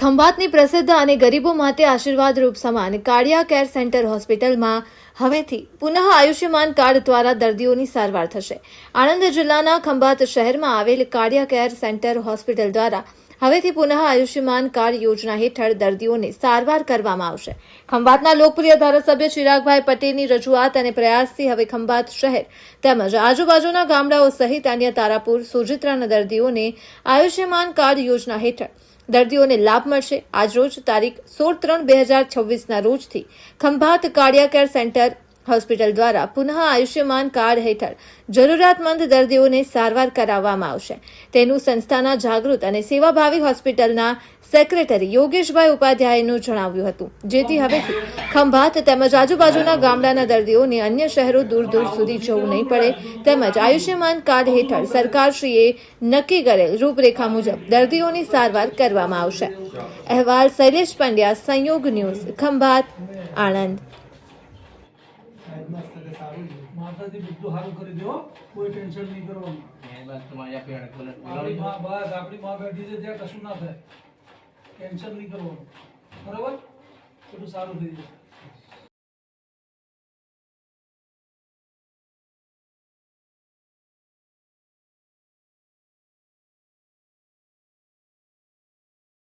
ખંભાતની પ્રસિદ્ધ અને ગરીબો માટે આશીર્વાદરૂપ સમાન કાર્ડિયા કેર સેન્ટર હોસ્પિટલમાં હવેથી પુનઃ આયુષ્યમાન કાર્ડ દ્વારા દર્દીઓની સારવાર થશે। આણંદ જિલ્લાના ખંભાત શહેરમાં આવેલ કાર્ડિયા કેર સેન્ટર હોસ્પિટલ દ્વારા હવેથી પુનઃ આયુષ્યમાન કાર્ડ યોજના હેઠળ દર્દીઓને સારવાર કરવામાં આવશે। ખંભાતના લોકપ્રિય ધારાસભ્ય ચિરાગભાઈ પટેલની રજૂઆત અને પ્રયાસથી હવે ખંભાત શહેર તેમજ આજુબાજુના ગામડાઓ સહિત અન્ય તારાપુર સોજિત્રાના દર્દીઓને આયુષ્યમાન કાર્ડ યોજના હેઠળ દર્દીઓને લાભ મળશે। આજરોજ તારીખ 16/3/2026ના રોજથી Khambhat cardia care centre hospital દ્વારા પુનઃ આયુષ્યમાન કાર્ડ હેઠળ જરૂરિયાતમંદ દર્દીઓને સારવાર કરાવવામાં આવશે। તેનું સંસ્થાના જાગૃત અને સેવાભાવી હોસ્પિટલના સેક્રેટરી યોગેશભાઈ ઉપાધ્યાયનું જણાવ્યું હતું, જેથી હવેથી ખંભાત તેમજ આજુબાજુના ગામડાના દર્દીઓને અન્ય શહેરો દૂર દૂર સુધી જવું નહીં પડે તેમજ આયુષ્યમાન કાર્ડ હેઠળ સરકારશ્રીએ નક્કી કરેલ રૂપરેખા મુજબ દર્દીઓની સારવાર કરવામાં આવશે। અહેવાલ શૈલેષ પંડ્યા, સંયોગ ન્યૂઝ, ખંભાત, આણંદ। માતાજી બધું સારું કરી દો, કોઈ ટેન્શન નહીં કરવાનું। આપણી માં બેઠી છે ત્યાં કશું ના થાય, ટેન્શન નહીં કરવાનું, બરાબર? બધું સારું થઈ જશે।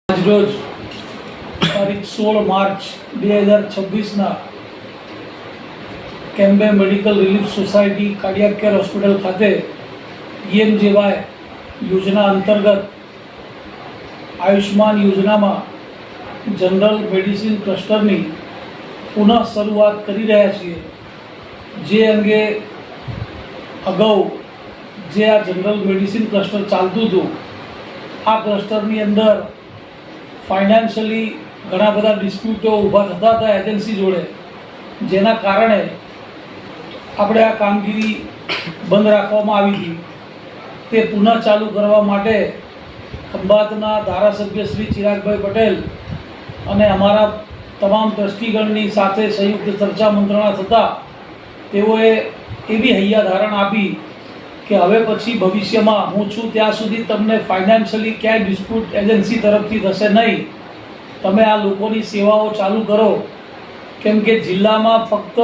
આજરોજ તારીખ 16 માર્ચ 2026ના Cambay medical relief society cardiac care hospital ખાતે પીએમજેવાય યોજના અંતર્ગત આયુષ્માન યોજનામાં જનરલ મેડિસિન ક્લસ્ટરની પુનઃ શરૂઆત કરી રહ્યા છીએ। જે અંગે અગાઉ જે આ જનરલ મેડિસિન ક્લસ્ટર ચાલતું હતું, આ ક્લસ્ટરની અંદર ફાઇનાન્શિયલી ઘણા બધા ડિસ્પ્યુટો ઊભા થતા હતા એજન્સી જોડે, જેના કારણે આપણે આ કામગીરી બંધ રાખવામાં આવી હતી। તે પુનઃ ચાલુ કરવા માટે ખંભાતના ધારાસભ્ય શ્રી ચિરાગભાઈ પટેલ અને અમારા તમામ ટ્રસ્ટીગણની સાથે સંયુક્ત ચર્ચા મંત્રણા થતાં તેઓએ એવી હૈયાધારણ આપી કે હવે પછી ભવિષ્યમાં હું છું ત્યાં સુધી તમને ફાઇનાન્શિયલી ક્યાંય ડિસ્પ્યુટ એજન્સી તરફથી થશે નહીં। તમે આ લોકોની સેવાઓ ચાલુ કરો, કેમ કે જિલ્લામાં ફક્ત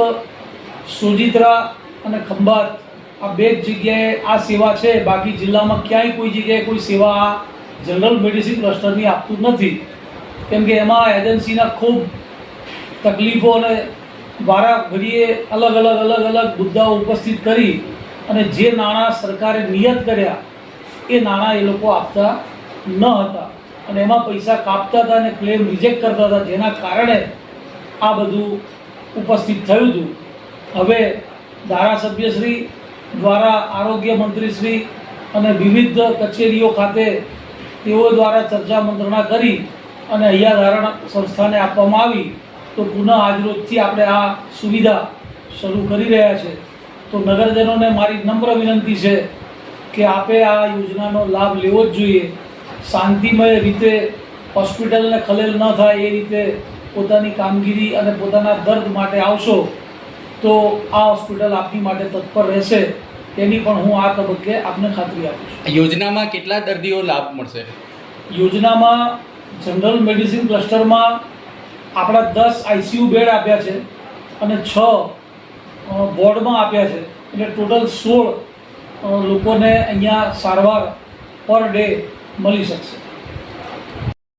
સોજિત્રા અને ખંભાત આ બે જ જગ્યાએ આ સેવા છે, બાકી જિલ્લામાં ક્યાંય કોઈ જગ્યાએ કોઈ સેવા આ જનરલ મેડિસિન ક્લસ્ટરની આપતું નથી, કેમ કે એમાં એજન્સીના ખૂબ તકલીફો અને વારા ઘડીએ અલગ અલગ મુદ્દાઓ ઉપસ્થિત કરી અને જે નાણાં સરકારે નિયત કર્યા એ નાણાં એ લોકો આપતા ન હતા અને એમાં પૈસા કાપતા હતા અને ક્લેમ રિજેક્ટ કરતા હતા, જેના કારણે આ બધું ઉપસ્થિત થયું હતું। હવે ધારાસભ્યશ્રી દ્વારા આરોગ્ય મંત્રીશ્રી અને વિવિધ કચેરીઓ ખાતે તેઓ દ્વારા ચર્ચા મંત્રણા કરી અને હૈયાધારણ સંસ્થાને આપવામાં આવી, તો પુનઃ આજરોજથી આપણે આ સુવિધા શરૂ કરી રહ્યા છે। તો નગરજનોને મારી નમ્ર વિનંતી છે કે આપે આ યોજનાનો લાભ લેવો જ જોઈએ। શાંતિમય રીતે હોસ્પિટલને ખલેલ ન થાય એ રીતે પોતાની કામગીરી અને પોતાના દર્દ માટે આવશો તો આ હોસ્પિટલ આપની માટે તત્પર રહેશે, તેની પણ હું આ તબક્કે આપને ખાતરી આપું છું। યોજનામાં કેટલા દર્દીઓ લાભ મળશે? યોજનામાં જનરલ મેડિસિન ક્લસ્ટરમાં આપણા 10 આઈસીયુ બેડ આપ્યા છે અને 6 વોર્ડમાં આપ્યા છે, એટલે ટોટલ 16 લોકોને અહીંયા સારવાર પર ડે મળી શકશે।